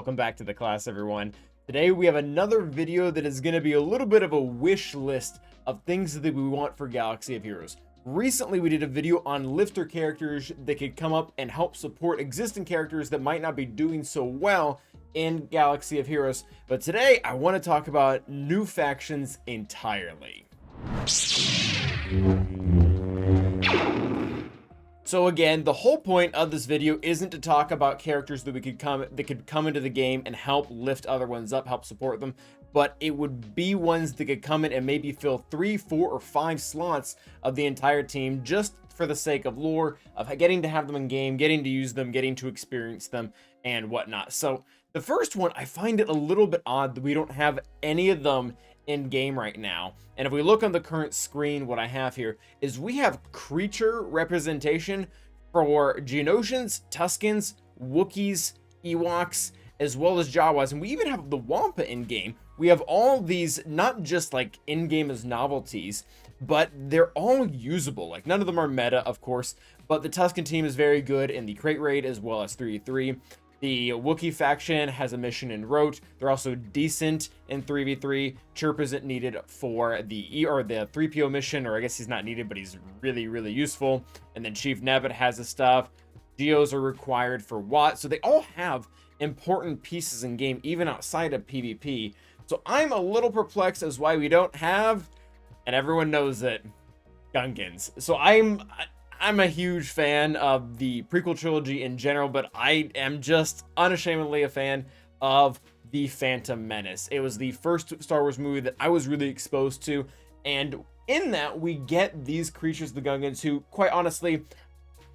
Welcome back to the class, everyone. Today we have another video that is going to be a little bit of a wish list of things that we want for Galaxy of Heroes. Recently we did a video on lifter characters that could come up and help support existing characters that might not be doing so well in Galaxy of Heroes, but today I want to talk about new factions entirely. So again, the whole point of this video isn't to talk about characters that could come into the game and help lift other ones up, help support them, but it would be ones that could come in and maybe fill 3, 4, or 5 slots of the entire team just for the sake of lore, of getting to have them in game, getting to use them, getting to experience them, and whatnot. So the first one, I find it a little bit odd that we don't have any of them in game right now. And if we look on the current screen, what I have here is we have creature representation for Geonosians, Tuskens, Wookiees, Ewoks, as well as Jawas, and we even have the Wampa in game. We have all these not just like in game as novelties, but they're all usable. Like none of them are meta, of course, but the Tusken team is very good in the crate raid as well as 3v3. The Wookiee faction has a mission in Rote. They're also decent in 3v3. Chirp isn't needed for the 3PO mission, or I guess he's not needed, but he's really, really useful. And then Chief Nebbit has his stuff. Geos are required for Watt. So they all have important pieces in game, even outside of PvP. So I'm a little perplexed as why we don't have, and everyone knows it, Gungans. So I'm a huge fan of the prequel trilogy in general, but I am just unashamedly a fan of the Phantom Menace. It was the first Star Wars movie that I was really exposed to, and in that we get these creatures, the Gungans, who, quite honestly,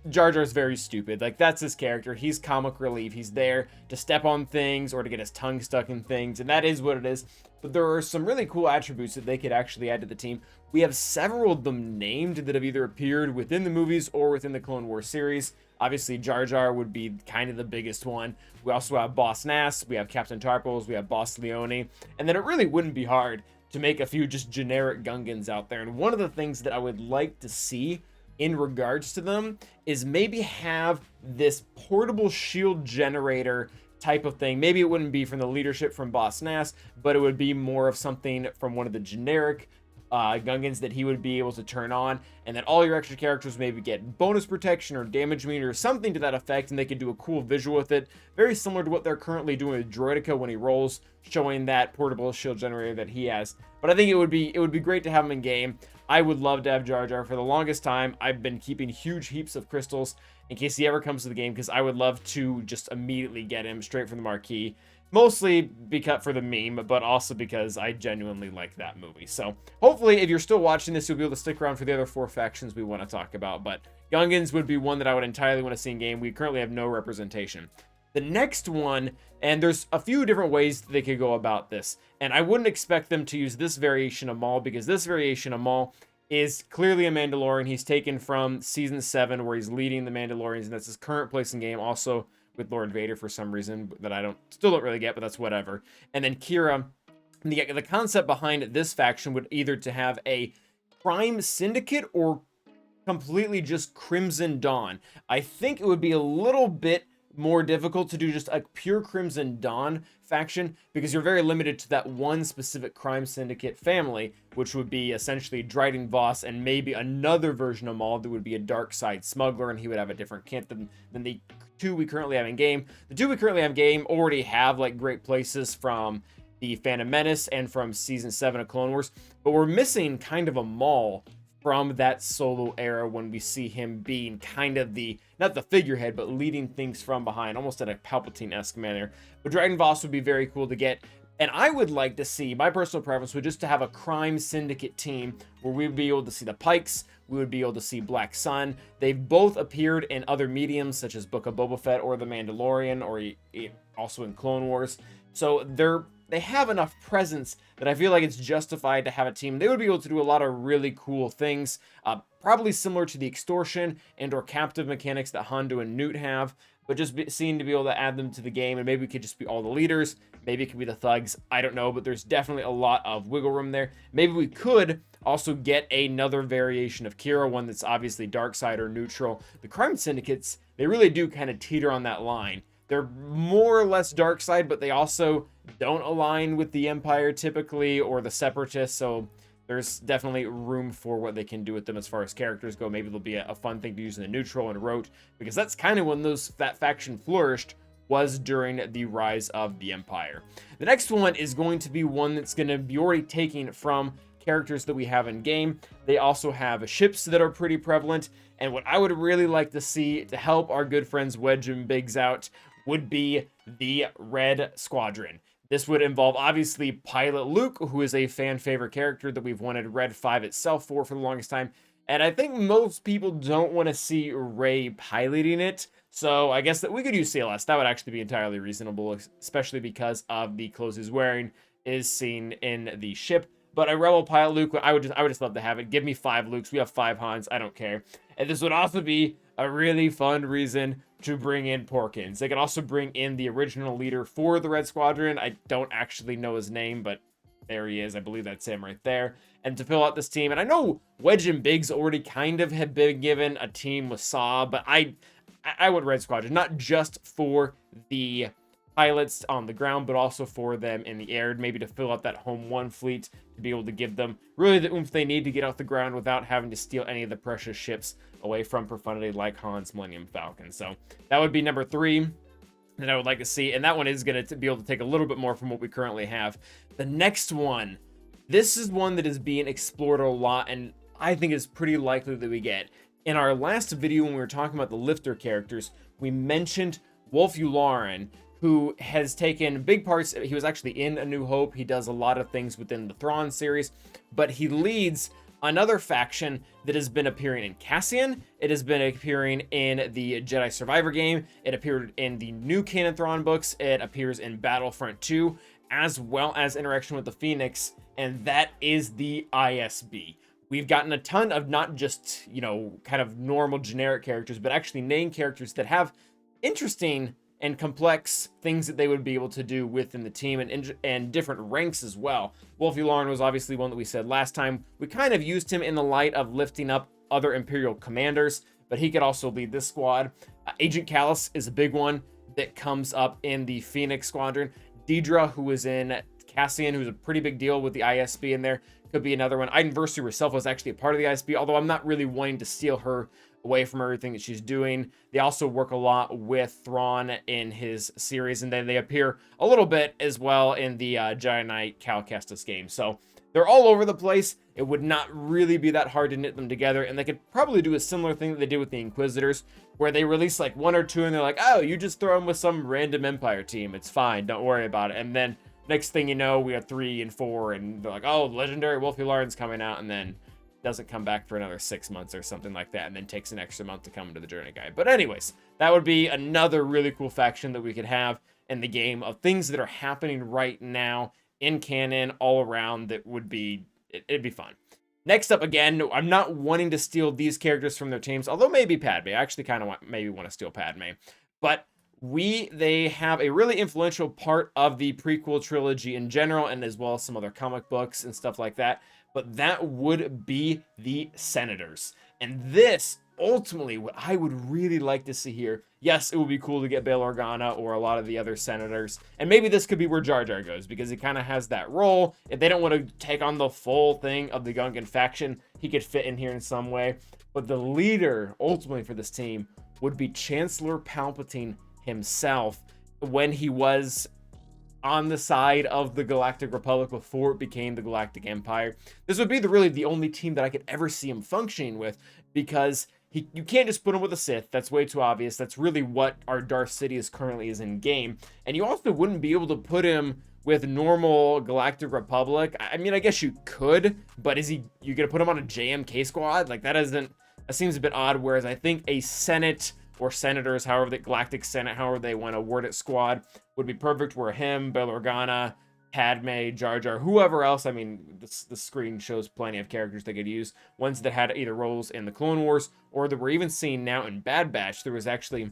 Jar Jar's very stupid. Like, that's his character. He's comic relief. He's there to step on things or to get his tongue stuck in things, and that is what it is. But there are some really cool attributes that they could actually add to the team. We have several of them named that have either appeared within the movies or within the Clone Wars series. Obviously, Jar Jar would be kind of the biggest one. We also have Boss Nass, we have Captain Tarpals, we have Boss Leone, and then it really wouldn't be hard to make a few just generic Gungans out there. And one of the things that I would like to see in regards to them is maybe have this portable shield generator type of thing. Maybe it wouldn't be from the leadership from Boss Nass, but it would be more of something from one of the generic Gungans that he would be able to turn on, and then all your extra characters maybe get bonus protection or damage meter or something to that effect, and they could do a cool visual with it, very similar to what they're currently doing with Droideka when he rolls, showing that portable shield generator that he has. But I think it would be great to have him in game. I would love to have Jar Jar. For the longest time, I've been keeping huge heaps of crystals in case he ever comes to the game, because I would love to just immediately get him straight from the marquee. Mostly because for the meme, but also because I genuinely like that movie. So hopefully, if you're still watching this, you'll be able to stick around for the other 4 factions we want to talk about. But Youngins would be one that I would entirely want to see in game. We currently have no representation. The next one, and there's a few different ways they could go about this, and I wouldn't expect them to use this variation of Maul, because this variation of Maul is clearly a Mandalorian. He's taken from Season 7, where he's leading the Mandalorians, and that's his current place in game, also with Lord Vader for some reason that I still don't really get, but that's whatever. And then Kira, the concept behind this faction would either to have a Prime Syndicate or completely just Crimson Dawn. I think it would be a little bit more difficult to do just a pure Crimson Dawn faction, because you're very limited to that one specific crime syndicate family, which would be essentially Dryden Voss and maybe another version of Maul that would be a dark side smuggler, and he would have a different kit than the 2 we currently have in game. The 2 we currently have in game already have like great places from the Phantom Menace and from Season 7 of Clone Wars, but we're missing kind of a Maul from that Solo era when we see him being kind of not the figurehead, but leading things from behind, almost in a Palpatine-esque manner. But Dragon Voss would be very cool to get. And I would like to see, my personal preference would just to have a crime syndicate team where we'd be able to see the Pikes, we would be able to see Black Sun. They've both appeared in other mediums such as Book of Boba Fett or The Mandalorian, or also in Clone Wars. So they have enough presence that I feel like it's justified to have a team. They would be able to do a lot of really cool things, probably similar to the extortion and or captive mechanics that Hondo and Newt have, but just seeing to be able to add them to the game, and maybe it could just be all the leaders, maybe it could be the thugs, I don't know, but there's definitely a lot of wiggle room there. Maybe we could also get another variation of Kira, one that's obviously dark side or neutral. The crime syndicates, they really do kind of teeter on that line. They're more or less dark side, but they also don't align with the Empire typically, or the Separatists, so there's definitely room for what they can do with them as far as characters go. Maybe they'll be a fun thing to use in the neutral and rote, because that's kind of when that faction flourished, was during the rise of the Empire. The next one is going to be one that's going to be already taking from characters that we have in game. They also have ships that are pretty prevalent, and what I would really like to see to help our good friends Wedge and Biggs out would be the Red Squadron. This would involve, obviously, Pilot Luke, who is a fan favorite character that we've wanted Red 5 itself for the longest time. And I think most people don't want to see Rey piloting it. So I guess that we could use CLS. That would actually be entirely reasonable, especially because of the clothes he's wearing is seen in the ship. But a Rebel Pilot Luke, I would just love to have it. Give me 5 Lukes. We have 5 Hans. I don't care. And this would also be a really fun reason to bring in Porkins. They can also bring in the original leader for the Red Squadron. I don't actually know his name, but there he is. I believe that's him right there. And to fill out this team, and I know Wedge and Biggs already kind of have been given a team with Saw, but I want Red Squadron, not just for the pilots on the ground, but also for them in the air, maybe to fill out that Home 1 fleet, to be able to give them really the oomph they need to get off the ground without having to steal any of the precious ships away from Profundity like Han's Millennium Falcon. So that would be number 3 that I would like to see, and that one is going to be able to take a little bit more from what we currently have. The next one, this is one that is being explored a lot, and I think is pretty likely that we get. In our last video, when we were talking about the lifter characters, we mentioned Wolf Yularen, who has taken big parts. He was actually in A New Hope. He does a lot of things within the Thrawn series, but he leads another faction that has been appearing in Cassian. It has been appearing in the Jedi Survivor game. It appeared in the new canon Thrawn books. It appears in Battlefront 2, as well as interaction with the Phoenix, and that is the ISB. We've gotten a ton of not just, you know, kind of normal generic characters, but actually named characters that have interesting and complex things that they would be able to do within the team, and different ranks as well. Wolf Yularen was obviously one that we said last time. We kind of used him in the light of lifting up other Imperial commanders, but he could also lead this squad. Agent Callus is a big one that comes up in the Phoenix Squadron. Deidre, who was in Cassian, who's a pretty big deal with the ISB in there, could be another one. Iden Versio herself was actually a part of the ISB, although I'm not really wanting to steal her away from everything that she's doing. They also work a lot with Thrawn in his series, and then they appear a little bit as well in the Jedi Knight Cal Kestis game. So they're all over the place. It would not really be that hard to knit them together, and they could probably do a similar thing that they did with the Inquisitors, where they release like 1 or 2 and they're like, oh, you just throw them with some random Empire team. It's fine. Don't worry about it. And then next thing you know, we have 3 and 4, and they're like, oh, legendary Wolf Yularen's coming out, and then doesn't come back for another 6 months or something like that, and then takes an extra month to come into the Journey Guide. But anyways, that would be another really cool faction that we could have in the game of things that are happening right now in canon all around. That would be, it'd be fun. Next up, again, I'm not wanting to steal these characters from their teams, although maybe Padme. I actually kind of maybe want to steal Padme, but they have a really influential part of the prequel trilogy in general, and as well as some other comic books and stuff like that. But that would be the Senators. And this, ultimately, what I would really like to see here, yes, it would be cool to get Bail Organa or a lot of the other Senators. And maybe this could be where Jar Jar goes, because he kind of has that role. If they don't want to take on the full thing of the Gungan faction, he could fit in here in some way. But the leader, ultimately, for this team would be Chancellor Palpatine himself, when he was on the side of the Galactic Republic before it became the Galactic Empire. This would be really the only team that I could ever see him functioning with, because you can't just put him with a Sith. That's way too obvious. That's really what our Darth Sidious currently is in game. And you also wouldn't be able to put him with normal Galactic Republic. I mean, I guess you could, but you gonna put him on a JMK squad? Like, that seems a bit odd. Whereas I think a Senate or Senators, however, the Galactic Senate, however they want to word it, squad would be perfect, where him, Bail Organa, Padme, Jar Jar, whoever else. I mean, the screen shows plenty of characters they could use, ones that had either roles in the Clone Wars, or that we're even seeing now in Bad Batch. There was actually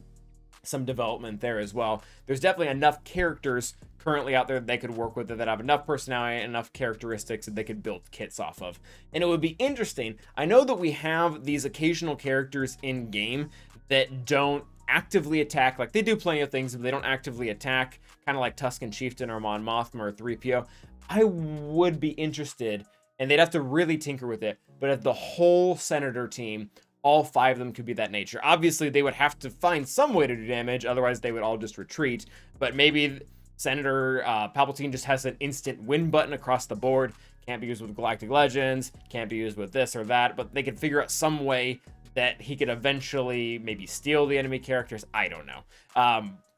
some development there as well. There's definitely enough characters currently out there that they could work with, that have enough personality and enough characteristics that they could build kits off of. And it would be interesting. I know that we have these occasional characters in game that don't actively attack. Like, they do plenty of things, but they don't actively attack, kind of like Tusken Chieftain or Mon Mothma or 3PO. I would be interested, and they'd have to really tinker with it, but if the whole Senator team, all 5 of them could be that nature. Obviously, they would have to find some way to do damage, otherwise they would all just retreat, but maybe Senator Palpatine just has an instant win button across the board. Can't be used with Galactic Legends, can't be used with this or that, but they could figure out some way that he could eventually maybe steal the enemy characters. I don't know.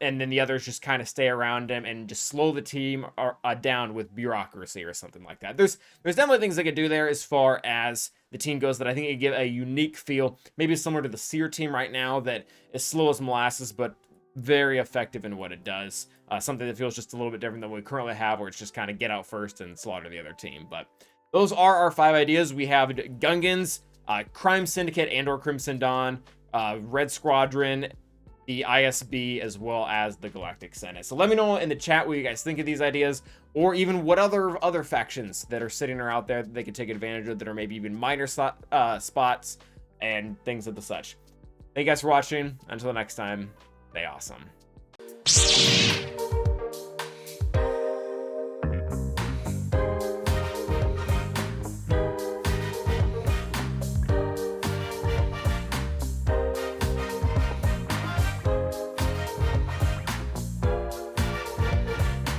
And then the others just kind of stay around him and just slow the team down with bureaucracy or something like that. There's definitely things they could do there as far as the team goes that I think it give a unique feel, maybe similar to the Seer team right now that is slow as molasses, but very effective in what it does. Something that feels just a little bit different than what we currently have, where it's just kind of get out first and slaughter the other team. But those are our 5 ideas. We have Gungans, Crime Syndicate and or Crimson Dawn, Red Squadron, the ISB, as well as the Galactic Senate. So let me know in the chat what you guys think of these ideas, or even what other factions that are sitting or out there that they could take advantage of that are maybe even minor spots and things of the such. Thank you guys for watching. Until the next time, stay awesome.